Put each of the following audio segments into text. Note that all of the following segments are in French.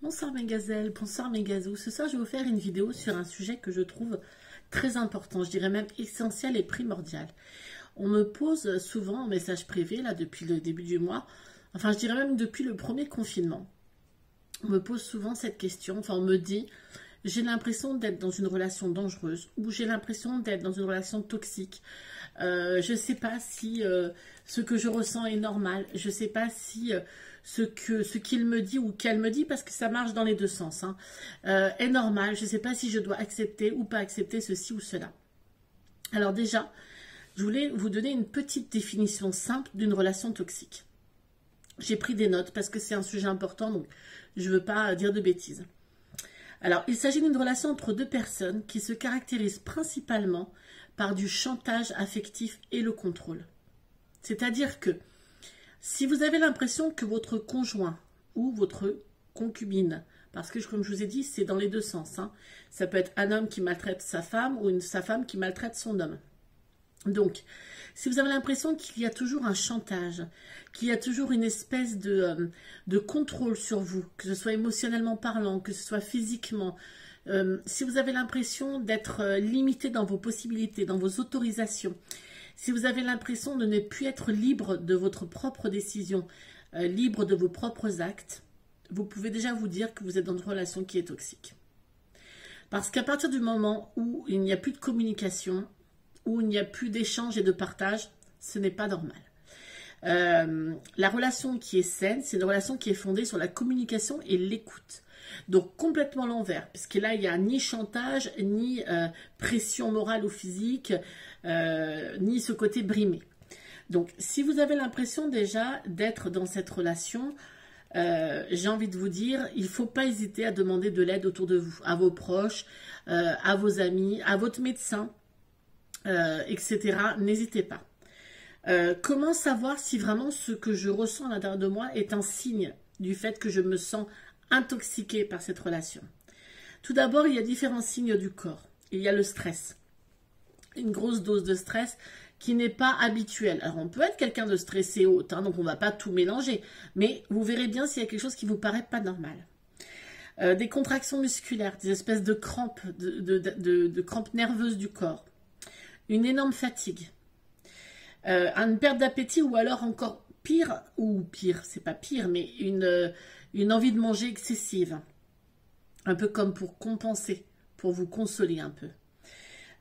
Bonsoir mes gazelles, bonsoir mes gazous. Ce soir, je vais vous faire une vidéo sur un sujet que je trouve très important, je dirais même essentiel et primordial. On me pose souvent en message privé, là, depuis le début du mois, enfin, je dirais même depuis le premier confinement. On me pose souvent cette question, enfin, on me dit, j'ai l'impression d'être dans une relation dangereuse ou j'ai l'impression d'être dans une relation toxique. Je ne sais pas si ce que je ressens est normal. Je ne sais pas si ce qu'il me dit ou qu'elle me dit, parce que ça marche dans les deux sens, hein, est normal. Je ne sais pas si je dois accepter ou pas accepter ceci ou cela. Alors déjà, je voulais vous donner une petite définition simple d'une relation toxique. J'ai pris des notes parce que c'est un sujet important, donc je ne veux pas dire de bêtises. Alors, il s'agit d'une relation entre deux personnes qui se caractérisent principalement par du chantage affectif et le contrôle. C'est-à-dire que si vous avez l'impression que votre conjoint ou votre concubine, parce que comme je vous ai dit, c'est dans les deux sens, hein, ça peut être un homme qui maltraite sa femme ou sa femme qui maltraite son homme. Donc, si vous avez l'impression qu'il y a toujours un chantage, qu'il y a toujours une espèce de contrôle sur vous, que ce soit émotionnellement parlant, que ce soit physiquement, si vous avez l'impression d'être limité dans vos possibilités, dans vos autorisations, si vous avez l'impression de ne plus être libre de votre propre décision, libre de vos propres actes, vous pouvez déjà vous dire que vous êtes dans une relation qui est toxique. Parce qu'à partir du moment où il n'y a plus de communication, où il n'y a plus d'échange et de partage, ce n'est pas normal. La relation qui est saine, c'est une relation qui est fondée sur la communication et l'écoute. Donc complètement l'envers, parce que là, il n'y a ni chantage, ni pression morale ou physique, ni ce côté brimé. Donc si vous avez l'impression déjà d'être dans cette relation, j'ai envie de vous dire, il ne faut pas hésiter à demander de l'aide autour de vous, à vos proches, à vos amis, à votre médecin, etc. N'hésitez pas. Comment savoir si vraiment ce que je ressens à l'intérieur de moi est un signe du fait que je me sens intoxiquée par cette relation? Tout d'abord, il y a différents signes du corps. Il y a le stress. Une grosse dose de stress qui n'est pas habituelle. Alors, on peut être quelqu'un de stressé haute, hein, donc on ne va pas tout mélanger. Mais vous verrez bien s'il y a quelque chose qui ne vous paraît pas normal. Des contractions musculaires, des espèces de crampes, de crampes nerveuses du corps. Une énorme fatigue, une perte d'appétit ou alors encore pire, c'est pas pire, mais une envie de manger excessive, un peu comme pour compenser, pour vous consoler un peu.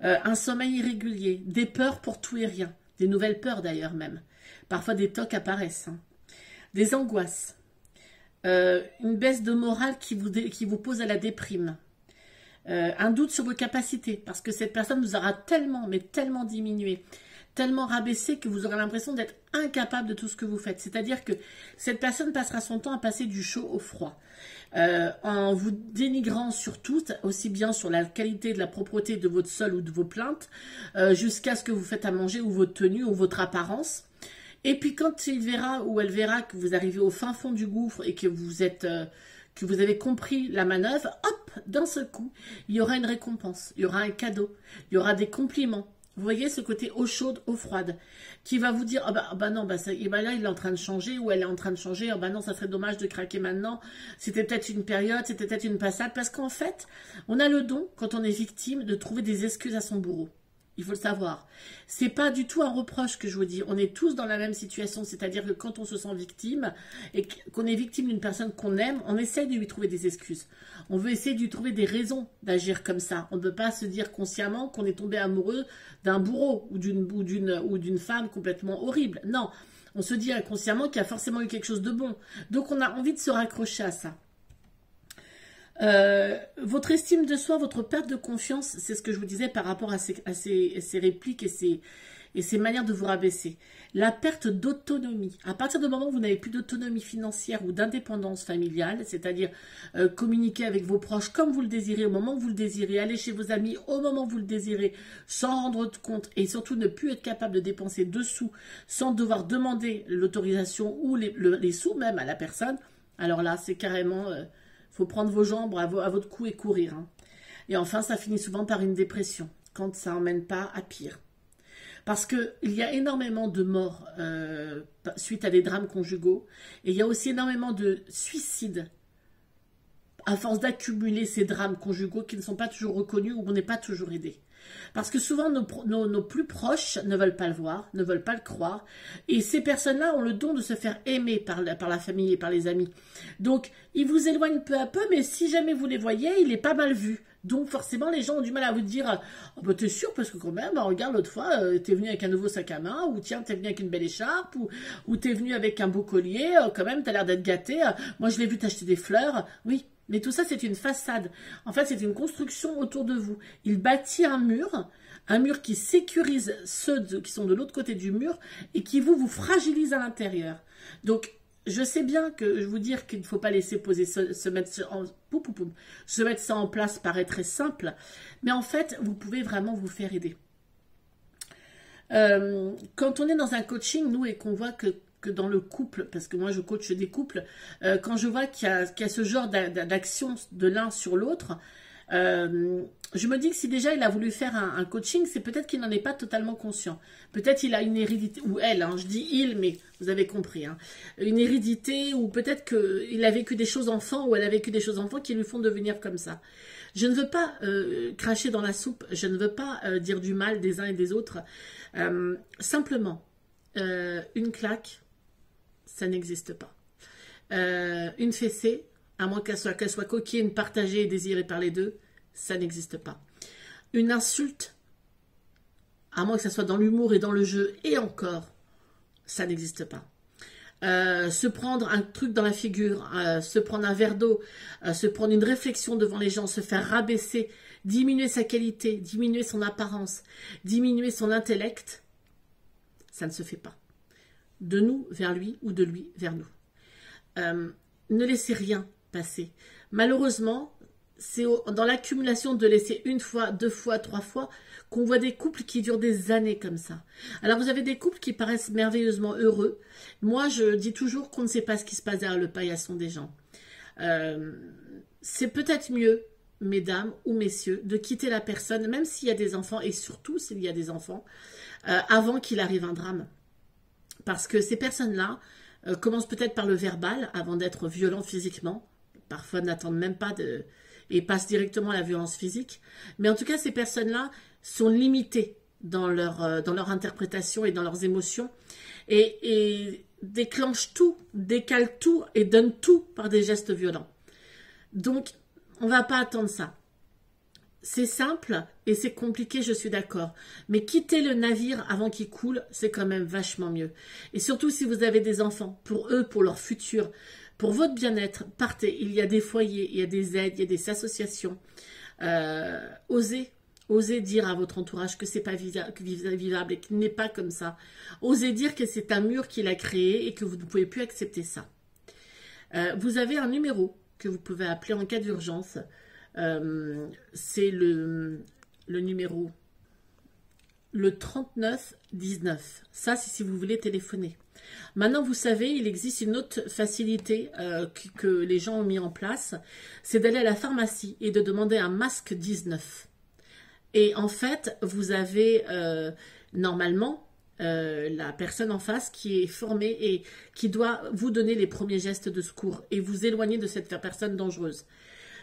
Un sommeil irrégulier, des peurs pour tout et rien, des nouvelles peurs d'ailleurs même, parfois des tocs apparaissent, hein. Des angoisses, une baisse de morale qui vous pose à la déprime. Un doute sur vos capacités, parce que cette personne vous aura tellement, mais tellement diminué, tellement rabaissé que vous aurez l'impression d'être incapable de tout ce que vous faites. C'est-à-dire que cette personne passera son temps à passer du chaud au froid, en vous dénigrant sur tout, aussi bien sur la qualité de la propreté de votre sol ou de vos plaintes, jusqu'à ce que vous faites à manger ou votre tenue ou votre apparence. Et puis quand il verra ou elle verra que vous arrivez au fin fond du gouffre et que vous êtes... que vous avez compris la manœuvre, hop, d'un seul coup, il y aura une récompense, il y aura un cadeau, il y aura des compliments. Vous voyez ce côté eau chaude, eau froide, qui va vous dire, ah bah non, ça, et bah là, il est en train de changer, ou elle est en train de changer, ah bah non, ça serait dommage de craquer maintenant, c'était peut-être une période, c'était peut-être une passade, parce qu'en fait, on a le don, quand on est victime, de trouver des excuses à son bourreau. Il faut le savoir. C'est pas du tout un reproche que je vous dis. On est tous dans la même situation. C'est-à-dire que quand on se sent victime et qu'on est victime d'une personne qu'on aime, on essaie de lui trouver des excuses. On veut essayer de lui trouver des raisons d'agir comme ça. On ne peut pas se dire consciemment qu'on est tombé amoureux d'un bourreau ou d'une femme complètement horrible. Non. On se dit inconsciemment qu'il y a forcément eu quelque chose de bon. Donc on a envie de se raccrocher à ça. Votre estime de soi, votre perte de confiance, c'est ce que je vous disais par rapport à ces répliques et ces manières de vous rabaisser. La perte d'autonomie. À partir du moment où vous n'avez plus d'autonomie financière ou d'indépendance familiale, c'est-à-dire communiquer avec vos proches comme vous le désirez, au moment où vous le désirez, aller chez vos amis au moment où vous le désirez, sans rendre compte et surtout ne plus être capable de dépenser de sous sans devoir demander l'autorisation ou les sous même à la personne, alors là, c'est carrément... faut prendre vos jambes à votre cou et courir, hein. Et enfin, ça finit souvent par une dépression, quand ça n'emmène pas à pire. Parce qu'il y a énormément de morts suite à des drames conjugaux. Et il y a aussi énormément de suicides à force d'accumuler ces drames conjugaux qui ne sont pas toujours reconnus ou on n'est pas toujours aidé. Parce que souvent, nos plus proches ne veulent pas le voir, ne veulent pas le croire. Et ces personnes-là ont le don de se faire aimer par la famille et par les amis. Donc, ils vous éloignent peu à peu, mais si jamais vous les voyez, il est pas mal vu. Donc, forcément, les gens ont du mal à vous dire « Oh, bah, t'es sûr, parce que quand même, regarde, l'autre fois, t'es venu avec un nouveau sac à main, ou tiens, t'es venu avec une belle écharpe, ou t'es venu avec un beau collier, quand même, t'as l'air d'être gâté. Moi, je l'ai vu t'acheter des fleurs. » Oui. Mais tout ça, c'est une façade. En fait, c'est une construction autour de vous. Il bâtit un mur qui sécurise ceux qui sont de l'autre côté du mur et qui vous fragilise à l'intérieur. Donc, je sais bien que je vous dire qu'il ne faut pas laisser se mettre ça en place paraît très simple, mais en fait, vous pouvez vraiment vous faire aider. Quand on est dans un coaching, nous, et qu'on voit que dans le couple, parce que moi je coach des couples, quand je vois qu'il y a ce genre d'action de l'un sur l'autre, je me dis que si déjà il a voulu faire un coaching, c'est peut-être qu'il n'en est pas totalement conscient. Peut-être il a une hérédité, ou elle, je dis il, mais vous avez compris, une hérédité, ou peut-être qu'il a vécu des choses enfants, ou elle a vécu des choses enfants qui lui font devenir comme ça. Je ne veux pas cracher dans la soupe, je ne veux pas dire du mal des uns et des autres. Simplement, une claque, ça n'existe pas. Une fessée, à moins qu'elle soit coquine, partagée et désirée par les deux, ça n'existe pas. Une insulte, à moins que ça soit dans l'humour et dans le jeu, et encore, ça n'existe pas. Se prendre un truc dans la figure, se prendre un verre d'eau, se prendre une réflexion devant les gens, se faire rabaisser, diminuer sa qualité, diminuer son apparence, diminuer son intellect, ça ne se fait pas. De nous vers lui ou de lui vers nous. Ne laissez rien passer. Malheureusement, c'est dans l'accumulation de laisser une fois, deux fois, trois fois qu'on voit des couples qui durent des années comme ça. Alors vous avez des couples qui paraissent merveilleusement heureux. Moi, je dis toujours qu'on ne sait pas ce qui se passe derrière le paillasson des gens. C'est peut-être mieux, mesdames ou messieurs, de quitter la personne, même s'il y a des enfants, et surtout s'il y a des enfants, avant qu'il arrive un drame. Parce que ces personnes-là commencent peut-être par le verbal avant d'être violents physiquement. Parfois n'attendent même pas et passent directement à la violence physique. Mais en tout cas, ces personnes-là sont limitées dans leur interprétation et dans leurs émotions et déclenchent tout, décalent tout et donnent tout par des gestes violents. Donc, on ne va pas attendre ça. C'est simple et c'est compliqué, je suis d'accord. Mais quitter le navire avant qu'il coule, c'est quand même vachement mieux. Et surtout si vous avez des enfants, pour eux, pour leur futur, pour votre bien-être, partez. Il y a des foyers, il y a des aides, il y a des associations. Osez dire à votre entourage que c'est pas vivable et qu'il n'est pas comme ça. Osez dire que c'est un mur qu'il a créé et que vous ne pouvez plus accepter ça. Vous avez un numéro que vous pouvez appeler en cas d'urgence. C'est le numéro le 3919. Ça, c'est si vous voulez téléphoner. Maintenant, vous savez, il existe une autre facilité que les gens ont mis en place, c'est d'aller à la pharmacie et de demander un masque 19. Et en fait, vous avez normalement la personne en face qui est formée et qui doit vous donner les premiers gestes de secours et vous éloigner de cette personne dangereuse.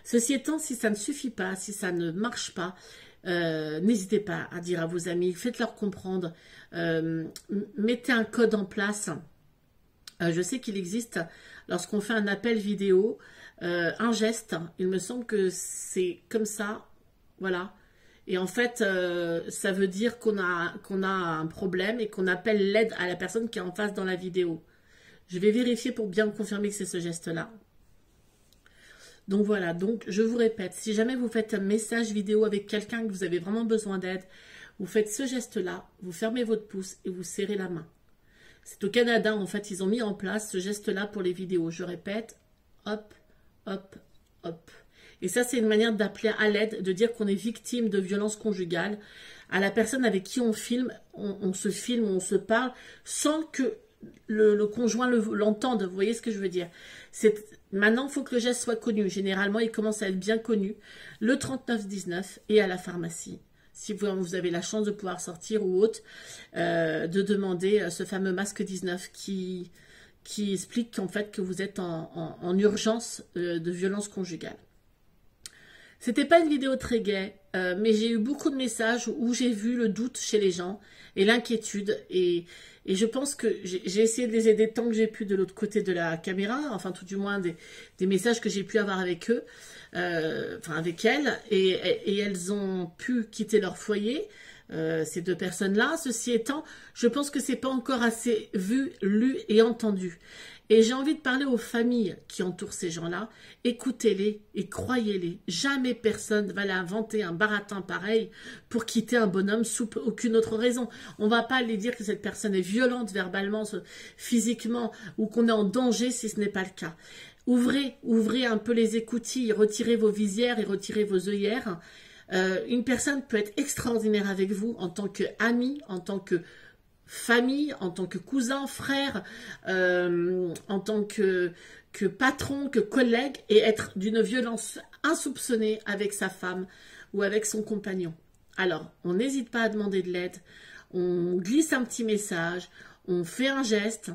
Ceci étant, si ça ne suffit pas, si ça ne marche pas, n'hésitez pas à dire à vos amis, faites-leur comprendre, mettez un code en place. Je sais qu'il existe, lorsqu'on fait un appel vidéo, un geste, il me semble que c'est comme ça, voilà. Et en fait, ça veut dire qu'on a un problème et qu'on appelle l'aide à la personne qui est en face dans la vidéo. Je vais vérifier pour bien confirmer que c'est ce geste-là. Donc voilà, donc je vous répète, si jamais vous faites un message vidéo avec quelqu'un que vous avez vraiment besoin d'aide, vous faites ce geste-là, vous fermez votre pouce et vous serrez la main. C'est au Canada, en fait, ils ont mis en place ce geste-là pour les vidéos. Je répète, hop, hop, hop. Et ça, c'est une manière d'appeler à l'aide, de dire qu'on est victime de violences conjugales. À la personne avec qui on filme, on se filme, on se parle, sans que le conjoint l'entende. Vous voyez ce que je veux dire? Maintenant, il faut que le geste soit connu. Généralement, il commence à être bien connu. Le 3919 et à la pharmacie. Si vous avez la chance de pouvoir sortir ou autre, de demander ce fameux masque 19 qui explique en fait que vous êtes en urgence de violence conjugale. C'était pas une vidéo très gaie, mais j'ai eu beaucoup de messages où j'ai vu le doute chez les gens et l'inquiétude. Et je pense que j'ai essayé de les aider tant que j'ai pu de l'autre côté de la caméra, enfin tout du moins des messages que j'ai pu avoir avec eux, enfin avec elles, et elles ont pu quitter leur foyer. Ces deux personnes-là. Ceci étant, je pense que c'est pas encore assez vu, lu et entendu. Et j'ai envie de parler aux familles qui entourent ces gens-là. Écoutez-les et croyez-les. Jamais personne ne va inventer un baratin pareil pour quitter un bonhomme sous aucune autre raison. On va pas aller dire que cette personne est violente verbalement, physiquement, ou qu'on est en danger si ce n'est pas le cas. Ouvrez un peu les écoutilles, retirez vos visières et retirez vos œillères. Une personne peut être extraordinaire avec vous en tant qu'ami, en tant que famille, en tant que cousin, frère, en tant que patron, que collègue, et être d'une violence insoupçonnée avec sa femme ou avec son compagnon. Alors, on n'hésite pas à demander de l'aide, on glisse un petit message, on fait un geste,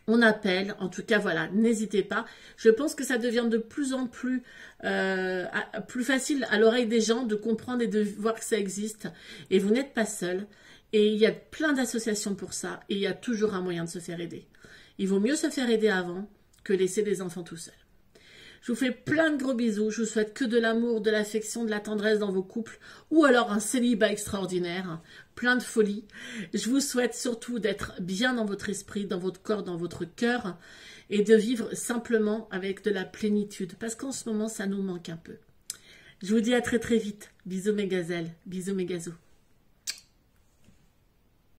on appelle, en tout cas voilà, n'hésitez pas. Je pense que ça devient de plus en plus facile à l'oreille des gens de comprendre et de voir que ça existe. Et vous n'êtes pas seul. Et il y a plein d'associations pour ça. Et il y a toujours un moyen de se faire aider. Il vaut mieux se faire aider avant que laisser des enfants tout seuls. Je vous fais plein de gros bisous. Je vous souhaite que de l'amour, de l'affection, de la tendresse dans vos couples. Ou alors un célibat extraordinaire. Plein de folie. Je vous souhaite surtout d'être bien dans votre esprit, dans votre corps, dans votre cœur. Et de vivre simplement avec de la plénitude. Parce qu'en ce moment, ça nous manque un peu. Je vous dis à très très vite. Bisous mes gazelles. Bisous mes gazous.